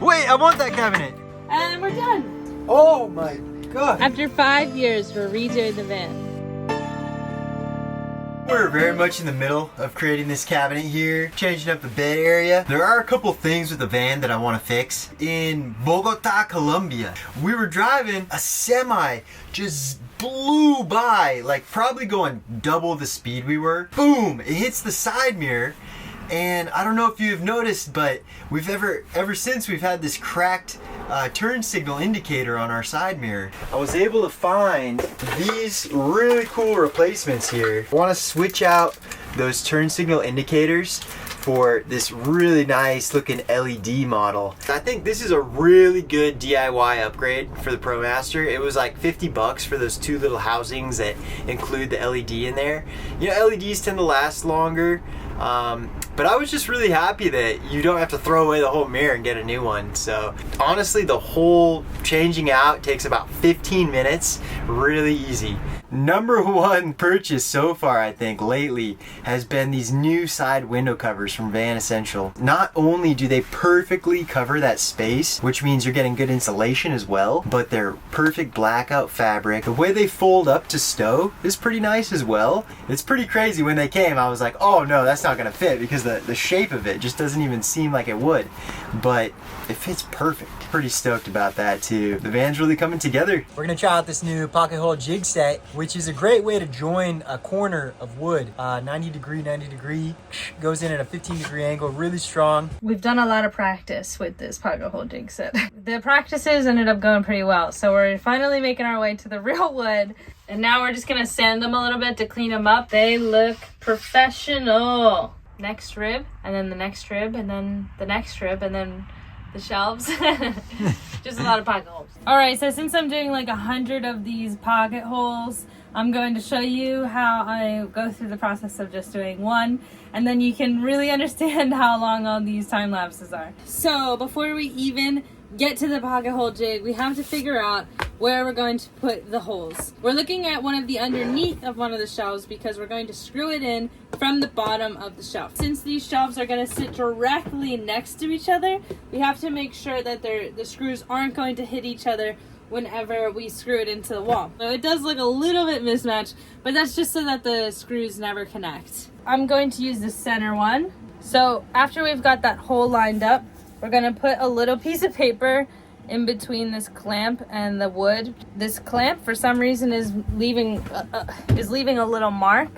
Wait, I want that cabinet. And we're done. Oh my God. After 5 years, we're redoing the van. We're very much in the middle of creating this cabinet here, changing up the bed area. There are a couple things with the van that I want to fix. In Bogota, Colombia, we were driving, a semi just blew by, like probably going double the speed we were. Boom, it hits the side mirror. And I don't know if you've noticed, but ever since we've had this cracked turn signal indicator on our side mirror. I was able to find these really cool replacements here. I want to switch out those turn signal indicators for this really nice looking LED model. I think this is a really good DIY upgrade for the Promaster. It was like 50 bucks for those two little housings that include the LED in there. You know, LEDs tend to last longer. But I was just really happy that you don't have to throw away the whole mirror and get a new one. So honestly, the whole changing out takes about 15 minutes, really easy. Number one purchase so far, I think, lately has been these new side window covers from Van Essential. Not only do they perfectly cover that space, which means you're getting good insulation as well, but they're perfect blackout fabric. The way they fold up to stow is pretty nice as well. It's pretty crazy. When they came, I was like, oh no, that's not gonna fit, because the shape of it just doesn't even seem like it would. But it fits perfect. Pretty stoked about that too. The van's really coming together. We're gonna try out this new pocket hole jig set, which is a great way to join a corner of wood. 90 degree, goes in at a 15-degree angle, really strong. We've done a lot of practice with this pocket hole jig set. The practices ended up going pretty well, so we're finally making our way to the real wood, and now we're just gonna sand them a little bit to clean them up. They look professional. Next rib, and then the next rib, and then the next rib, and then the shelves. Just a lot of pocket holes. All right, so since I'm doing like 100 of these pocket holes, I'm going to show you how I go through the process of just doing one, and then you can really understand how long all these time lapses are. So before we even get to the pocket hole jig, we have to figure out where we're going to put the holes. We're looking at one of the underneath of one of the shelves because we're going to screw it in from the bottom of the shelf. Since these shelves are going to sit directly next to each other, we have to make sure that the screws aren't going to hit each other whenever we screw it into the wall. So it does look a little bit mismatched, but that's just so that the screws never connect. I'm going to use the center one. So after we've got that hole lined up, we're gonna put a little piece of paper in between this clamp and the wood. This clamp, for some reason, is leaving a little mark.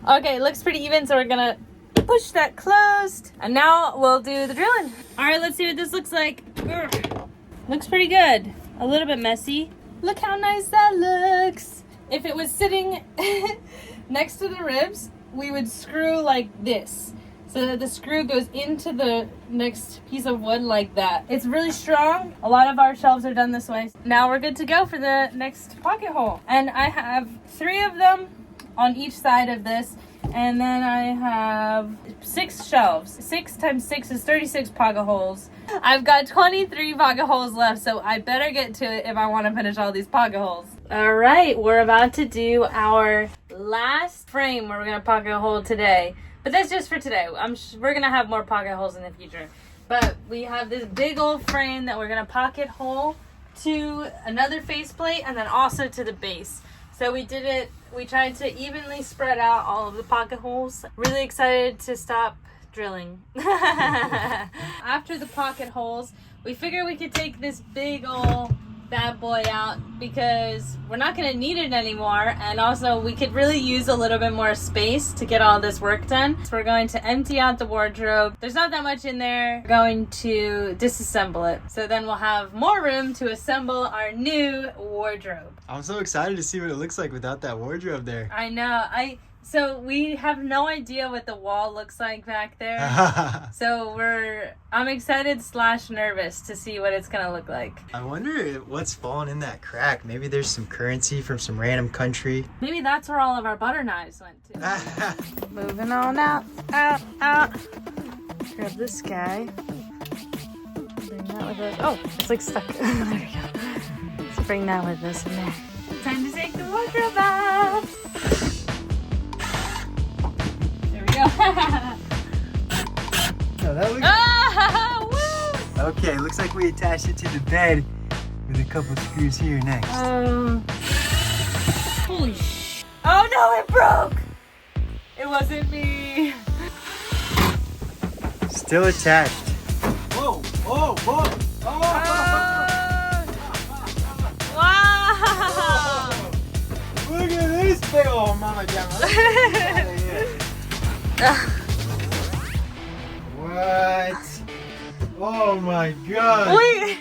Okay, it looks pretty even, so we're gonna push that closed. And now we'll do the drilling. All right, let's see what this looks like. Urgh. Looks pretty good. A little bit messy. Look how nice that looks. If it was sitting next to the ribs, we would screw like this, so that the screw goes into the next piece of wood like that. It's really strong. A lot of our shelves are done this way. Now we're good to go for the next pocket hole. And I have 3 of them on each side of this. And then I have 6 shelves. 6 times 6 is 36 pocket holes. I've got 23 pocket holes left, so I better get to it if I want to finish all these pocket holes. All right, we're about to do our last frame where we're going to pocket hole today. But that's just for today. We're going to have more pocket holes in the future. But we have this big old frame that we're going to pocket hole to another faceplate and then also to the base. So we tried to evenly spread out all of the pocket holes. Really excited to stop drilling. After the pocket holes, we figured we could take this big old bad boy out because we're not going to need it anymore, and also we could really use a little bit more space to get all this work done. So we're going to empty out the wardrobe. There's not that much in there. We're going to disassemble it, so then we'll have more room to assemble our new wardrobe. I'm so excited to see what it looks like without that wardrobe there. I know. So we have no idea what the wall looks like back there. So I'm excited / nervous to see what it's gonna look like. I wonder what's falling in that crack. Maybe there's some currency from some random country. Maybe that's where all of our butter knives went to. Moving on out. Grab this guy. Bring that with us. Oh, it's like stuck. There we go. Let's bring that with us in there. Time to take the wardrobe off. Oh, that looks, that Okay, looks like we attached it to the bed with a couple screws here next. Holy sh! Oh no, it broke! It wasn't me. Still attached. Whoa, whoa, whoa! Oh! Wow! Look at this big old mama jamma. What? Oh my god. Wait!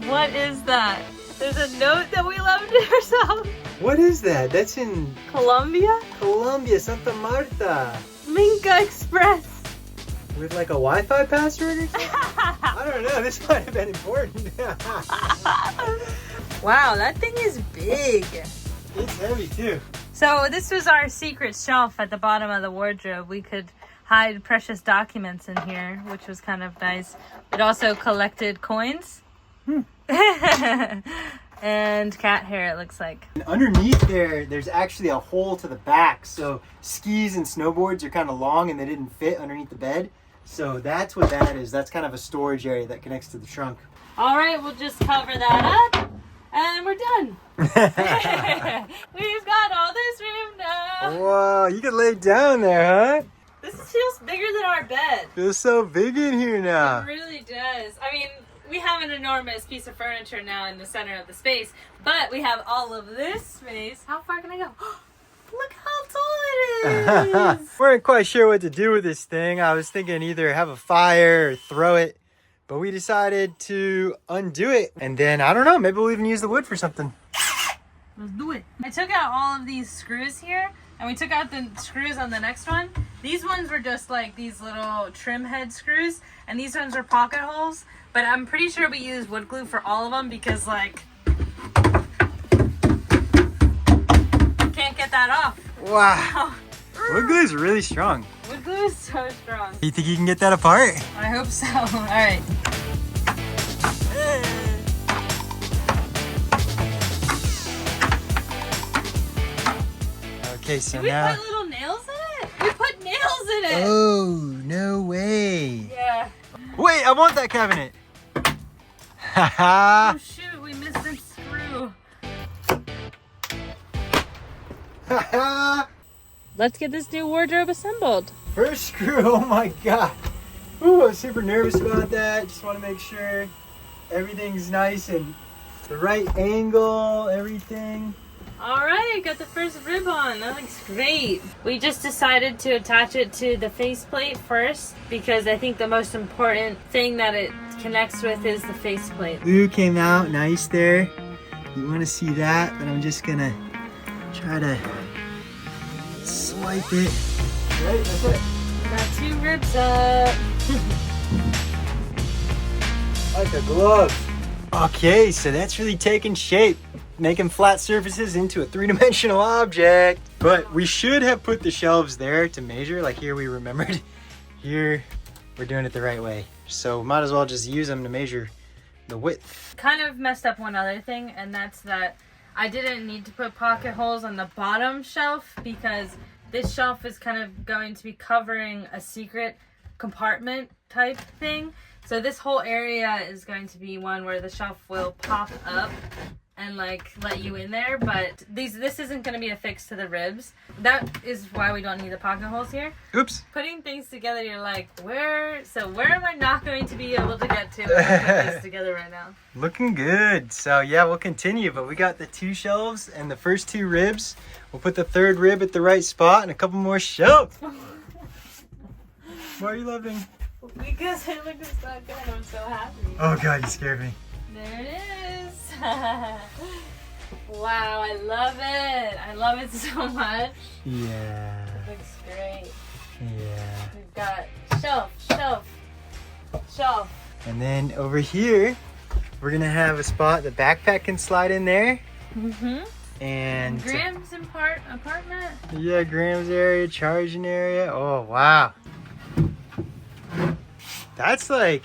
What is that? There's a note that we left ourselves. What is that? That's in Colombia? Colombia, Santa Marta. Minka Express. With like a Wi-Fi password or something? I don't know, this might have been important. Wow, that thing is big. It's heavy too. So this was our secret shelf at the bottom of the wardrobe. We could hide precious documents in here, which was kind of nice. It also collected coins. And cat hair, it looks like. And underneath there's actually a hole to the back. So skis and snowboards are kind of long and they didn't fit underneath the bed. So that's what that is. That's kind of a storage area that connects to the trunk. All right, we'll just cover that up and we're done. We've got all this room now. Whoa, you can lay down there, huh? This feels bigger than our bed. Feels so big in here now. It really does. I mean, we have an enormous piece of furniture now in the center of the space, but we have all of this space. How far can I go? Look how tall it is. Weren't quite sure what to do with this thing. I was thinking either have a fire or throw it, but we decided to undo it. And then, I don't know, maybe we'll even use the wood for something. Let's do it. I took out all of these screws here, and we took out the screws on the next one. These ones were just like these little trim head screws, and these ones are pocket holes. But I'm pretty sure we used wood glue for all of them because, like, can't get that off. Wow. Wood glue is really strong. Wood glue is so strong. Do you think you can get that apart? I hope so. All right. Okay, so Did we now... put little nails in it? We put nails in it. Oh, no way. Yeah. Wait, I want that cabinet. Haha. Oh shoot, we missed a screw. Haha. Let's get this new wardrobe assembled. First screw, oh my god. Ooh, I'm super nervous about that. Just want to make sure everything's nice and the right angle, everything. All right, got the first rib on. That looks great. We just decided to attach it to the faceplate first because I think the most important thing that it connects with is the faceplate. Glue came out nice there. You want to see that, but I'm just gonna try to swipe it. Right, that's it. Got 2 ribs up. Like a glove. Okay, so that's really taking shape. Making flat surfaces into a 3-dimensional object. But we should have put the shelves there to measure. Like here we remembered. Here we're doing it the right way. So might as well just use them to measure the width. Kind of messed up one other thing, and that's that I didn't need to put pocket holes on the bottom shelf because this shelf is kind of going to be covering a secret compartment type thing. So this whole area is going to be one where the shelf will pop up and like let you in there, but this isn't going to be affixed to the ribs. That is why we don't need the pocket holes here. Oops. Putting things together, you're like, where am I not going to be able to get to if I put this together right now? Looking good. So yeah, we'll continue, but we got the 2 shelves and the first 2 ribs. We'll put the 3rd rib at the right spot and a couple more shelves. Why are you laughing? Because it looks so good. I'm so happy. Oh god, you scared me. There it is. Wow, I love it. I love it so much. Yeah. It looks great. Yeah. We've got shelf, shelf, shelf. And then over here, we're gonna have a spot the backpack can slide in there. Mm-hmm. And Graham's apartment. yeah, Graham's area, charging area. Oh wow. That's like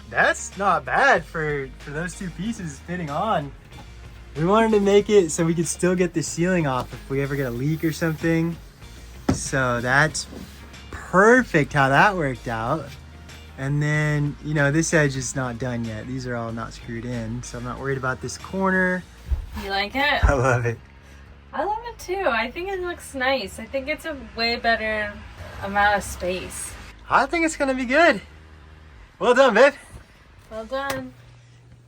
that's not bad for those 2 pieces fitting on. We wanted to make it so we could still get the ceiling off if we ever get a leak or something. So that's perfect how that worked out. And then, you know, this edge is not done yet. These are all not screwed in, so I'm not worried about this corner. You like it? I love it. I love it too. I think it looks nice. I think it's a way better amount of space. I think it's gonna be good. Well done, babe. Well done.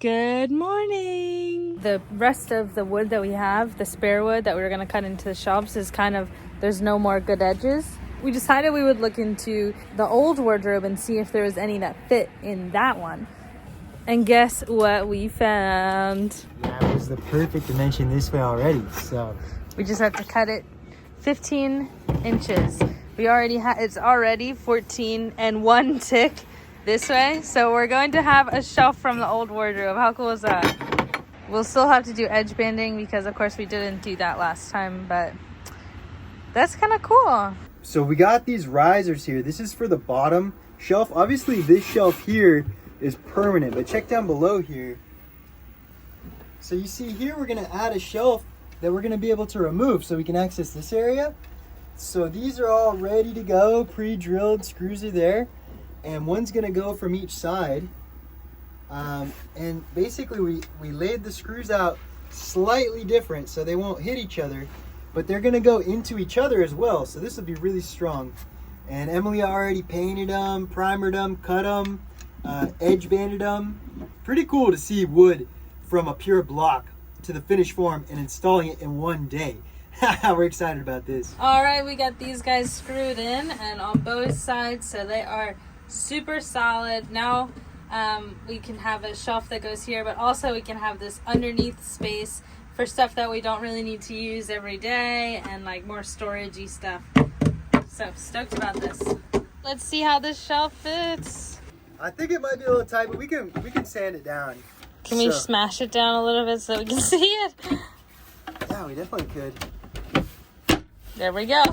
Good morning. The rest of the wood that we have, the spare wood that we were gonna cut into the shelves, is kind of, there's no more good edges. We decided we would look into the old wardrobe and see if there was any that fit in that one. And guess what we found? Yeah, it was the perfect dimension this way already, so. We just have to cut it 15 inches. We already it's already 14 and 1 tick this way. So we're going to have a shelf from the old wardrobe. How cool is that? We'll still have to do edge banding because of course we didn't do that last time, but that's kind of cool. So we got these risers here. This is for the bottom shelf. Obviously this shelf here is permanent, but check down below here. So you see here, we're gonna add a shelf that we're gonna be able to remove so we can access this area. So these are all ready to go, pre-drilled, screws are there. And one's gonna go from each side. And basically we laid the screws out slightly different so they won't hit each other, but they're gonna go into each other as well. So this will be really strong. And Emily already painted them, primered them, cut them, edge banded them. Pretty cool to see wood from a pure block to the finished form and installing it in one day. We're excited about this. All right, we got these guys screwed in and on both sides, so they are super solid. Now we can have a shelf that goes here, but also we can have this underneath space for stuff that we don't really need to use every day and like more storagey stuff. So stoked about this. Let's see how this shelf fits. I think it might be a little tight, but we can sand it down. Can we smash it down a little bit so we can see it? Yeah, we definitely could. There we go.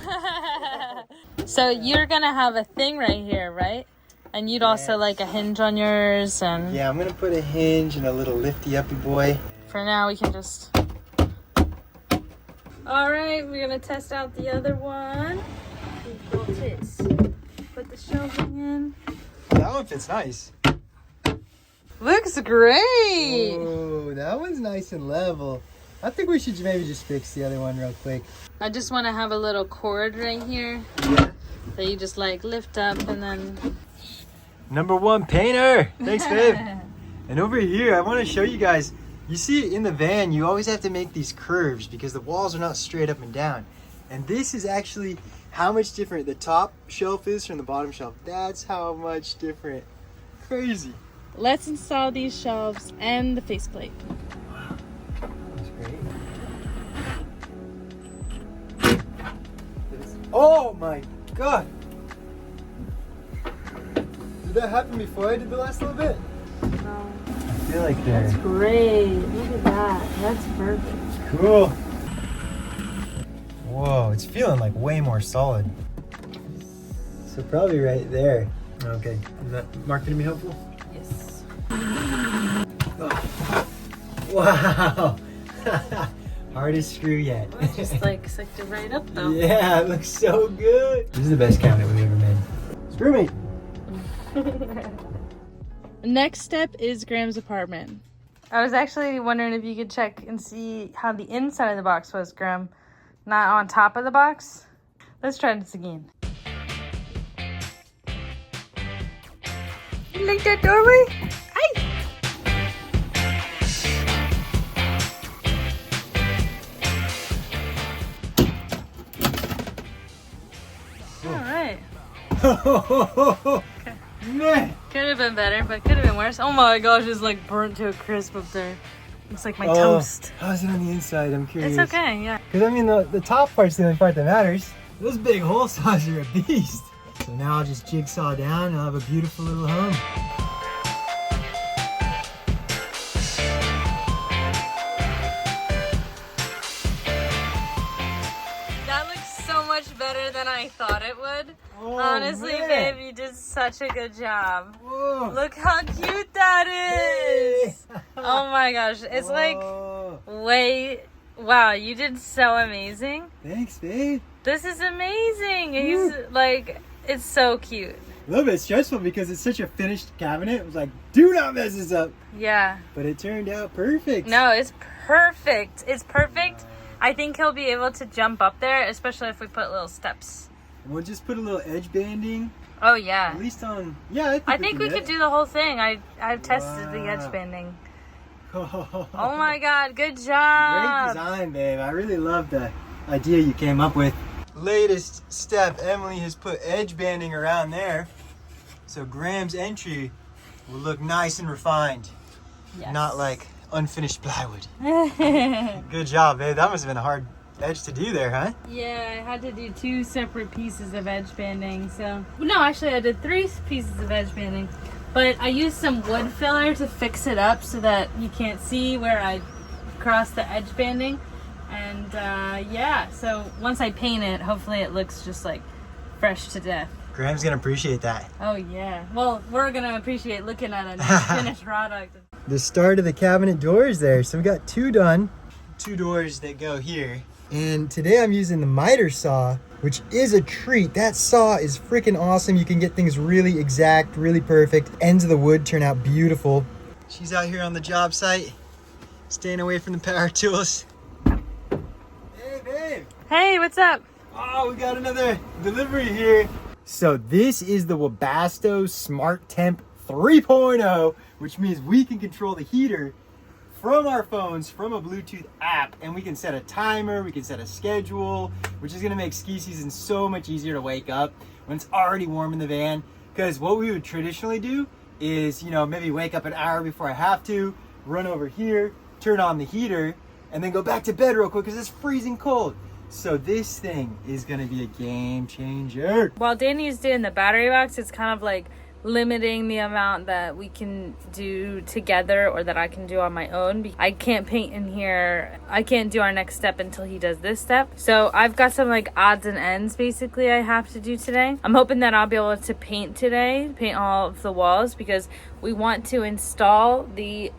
So you're gonna have a thing right here, right? And you'd also like a hinge on yours and... Yeah, I'm gonna put a hinge and a little lifty uppy boy. For now we can just... Alright, we're gonna test out the other one. Put the shelving in. That one fits nice. Looks great! Oh, that one's nice and level. I think we should maybe just fix the other one real quick. I just want to have a little cord right here. Yeah. That you just like lift up and then... Number one painter! Thanks, babe. And over here, I want to show you guys. You see in the van, you always have to make these curves because the walls are not straight up and down. And this is actually how much different the top shelf is from the bottom shelf. That's how much different. Crazy. Let's install these shelves and the faceplate. Wow. That's great. Oh my god! Did that happen before I did the last little bit? No. I feel like they're... That's great. Look at that. That's perfect. Cool. Whoa, it's feeling like way more solid. So probably right there. Okay, is that mark gonna be helpful? Yes. Oh. Wow. Hardest screw yet. Well, just like sucked it right up though. Yeah, it looks so good. This is the best cabinet we've ever made. Screw me. Next step is Graham's apartment. I was actually wondering if you could check and see how the inside of the box was, Graham. Not on top of the box. Let's try this again. You like that doorway? Hi. Oh, man. Could have been better, but could have been worse. Oh my gosh, it's like burnt to a crisp up there. Looks like my toast. How's it on the inside? I'm curious. It's okay, yeah. Because I mean, the top part's the only part that matters. Those big hole saws are a beast. So now I'll just jigsaw down and I'll have a beautiful little home. That looks so much better than I thought it would. Oh, honestly, man. babe, you did such a good job. Whoa. Look how cute that is. Hey. Oh my gosh, it's Whoa. like way... Wow, you did so amazing. Thanks, babe. This is amazing. He's like, it's so cute. a little bit stressful because it's such a finished cabinet. It was like, do not mess this up. Yeah. But it turned out perfect. No, it's perfect. It's perfect. I think he'll be able to jump up there, especially if we put little steps. And we'll just put a little edge banding. Oh, yeah. At least on, yeah, I think we could do the whole thing. I've tested the edge banding. Oh my God, good job. Great design, babe. I really love the idea you came up with. Latest step, Emily has put edge banding around there. So Graham's entry will look nice and refined. Yes. Not like unfinished plywood. Good job, babe. That must have been a hard edge to do there, huh? Yeah, I had to do 2 separate pieces of edge banding. So, no, actually I did 3 pieces of edge banding. But I used some wood filler to fix it up so that you can't see where I crossed the edge banding. And yeah, so once I paint it, hopefully it looks just like fresh to death. Graham's gonna appreciate that. Oh yeah. Well, we're gonna appreciate looking at a nice finished product. The start of the cabinet doors there. So we got 2 done. 2 doors that go here. And today I'm using the miter saw, which is a treat. That saw is freaking awesome. You can get things really exact, really perfect. Ends of the wood turn out beautiful. She's out here on the job site, staying away from the power tools. Hey, babe. Hey, what's up? Oh, we got another delivery here. So this is the Webasto Smart Temp 3.0, which means we can control the heater from our phones, from a Bluetooth app, and we can set a timer, we can set a schedule, which is gonna make ski season so much easier to wake up when it's already warm in the van. Because what we would traditionally do is, you know, maybe wake up an hour before I have to, run over here, turn on the heater, and then go back to bed real quick because it's freezing cold. So this thing is gonna be a game changer. While Danny's doing the battery box, it's kind of like limiting the amount that we can do together or that I can do on my own. I can't paint in here. I can't do our next step until he does this step. So I've got some like odds and ends basically I have to do today. I'm hoping that I'll be able to paint today, paint all of the walls, because we want to install the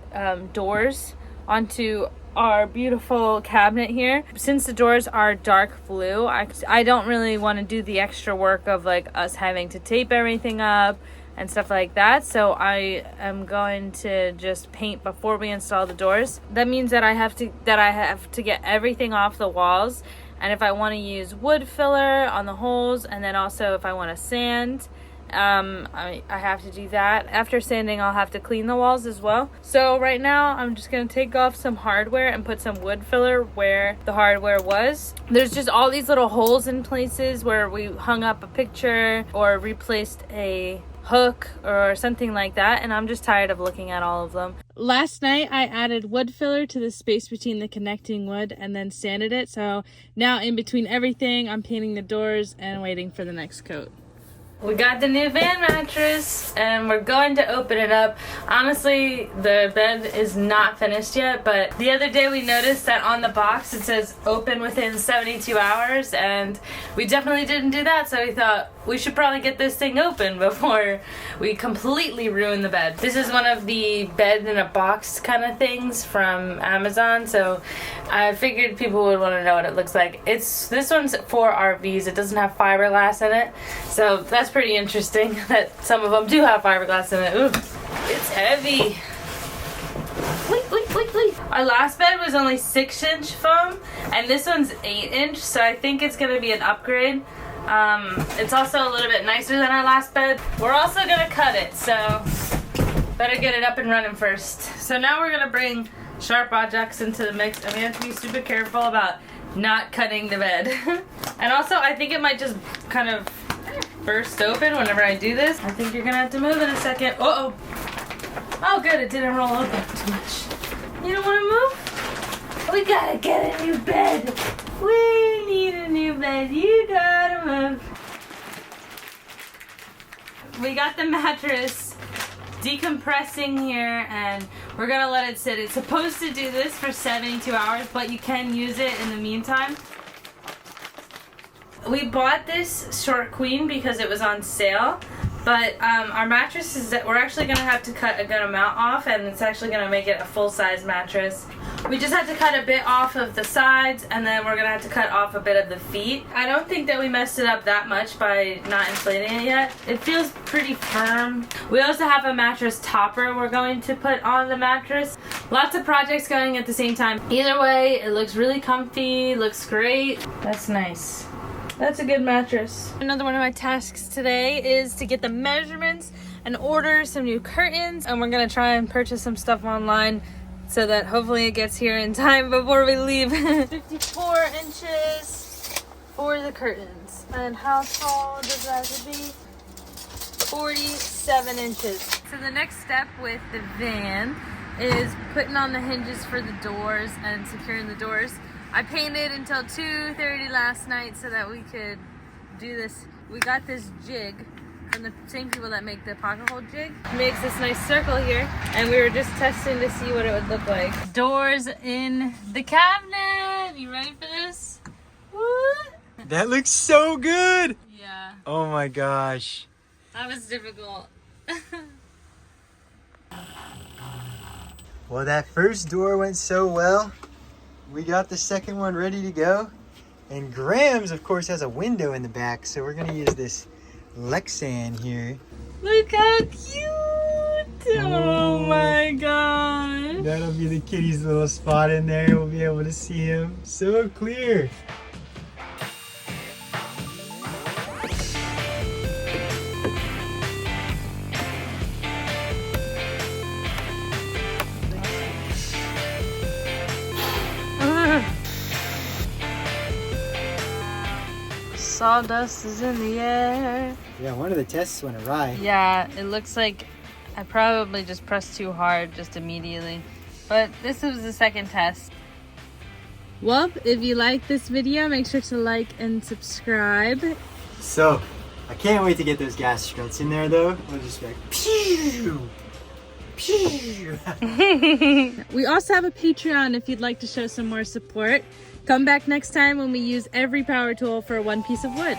doors onto our beautiful cabinet here. Since the doors are dark blue, I don't really want to do the extra work of like us having to tape everything up and stuff like that. So I am going to just paint before we install the doors. That means that I have to get everything off the walls, and if I want to use wood filler on the holes, and then also if I want to sand, I have to do that. After sanding, I'll have to clean the walls as well. So right now I'm just gonna take off some hardware and put some wood filler where the hardware was. There's just all these little holes in places where we hung up a picture or replaced a hook or something like that, and I'm just tired of looking at all of them. Last night I added wood filler to the space between the connecting wood and then sanded it. So now in between everything, I'm painting the doors and waiting for the next coat. We got the new van mattress and we're going to open it up. Honestly, the bed is not finished yet, but the other day we noticed that on the box it says open within 72 hours, and we definitely didn't do that, so we thought we should probably get this thing open before we completely ruin the bed. This is one of the bed in a box kind of things from Amazon, so I figured people would want to know what it looks like. This one's for RVs. It doesn't have fiberglass in it, so that's pretty interesting that some of them do have fiberglass in it. Ooh, it's heavy. Our last bed was only 6-inch foam, and this one's 8-inch, so I think it's gonna be an upgrade. It's also a little bit nicer than our last bed. We're also gonna cut it, so better get it up and running first. So now we're gonna bring sharp objects into the mix, and we have to be super careful about not cutting the bed. And also, I think it might just kind of burst open whenever I do this. I think you're gonna have to move in a second. Uh-oh. Oh, good, it didn't roll open too much. You don't wanna move? We gotta get a new bed. We need a new bed. You gotta move. We got the mattress decompressing here, and we're gonna let it sit. It's supposed to do this for 72 hours, but you can use it in the meantime. We bought this short queen because it was on sale, but our mattress is that we're actually gonna have to cut a good amount off, and it's actually gonna make it a full-size mattress. We just had to cut a bit off of the sides, and then we're gonna have to cut off a bit of the feet. I don't think that we messed it up that much by not inflating it yet. It feels pretty firm. We also have a mattress topper we're going to put on the mattress. Lots of projects going at the same time. Either way, it looks really comfy, looks great. That's nice. That's a good mattress. Another one of my tasks today is to get the measurements and order some new curtains, and we're gonna try and purchase some stuff online so that hopefully it gets here in time before we leave. 54 inches for the curtains. And how tall does that have to be? 47 inches. So the next step with the van is putting on the hinges for the doors and securing the doors. I painted until 2:30 last night so that we could do this. We got this jig from the same people that make the pocket hole jig. It makes this nice circle here, and we were just testing to see what it would look like. Doors in the cabinet. You ready for this? What? That looks so good. Yeah. Oh my gosh. That was difficult. Well, that first door went so well. We got the second one ready to go. And Graham's, of course, has a window in the back, so we're gonna use this Lexan here. Look how cute! Oh my gosh! That'll be the kitty's little spot in there. We'll be able to see him so clear. Sawdust is in the air. Yeah, one of the tests went awry. Yeah, it looks like I probably just pressed too hard just immediately. But this was the second test. Well, if you like this video, make sure to like and subscribe. So, I can't wait to get those gas struts in there though. We'll just be like, pew! Pew! We also have a Patreon if you'd like to show some more support. Come back next time when we use every power tool for one piece of wood.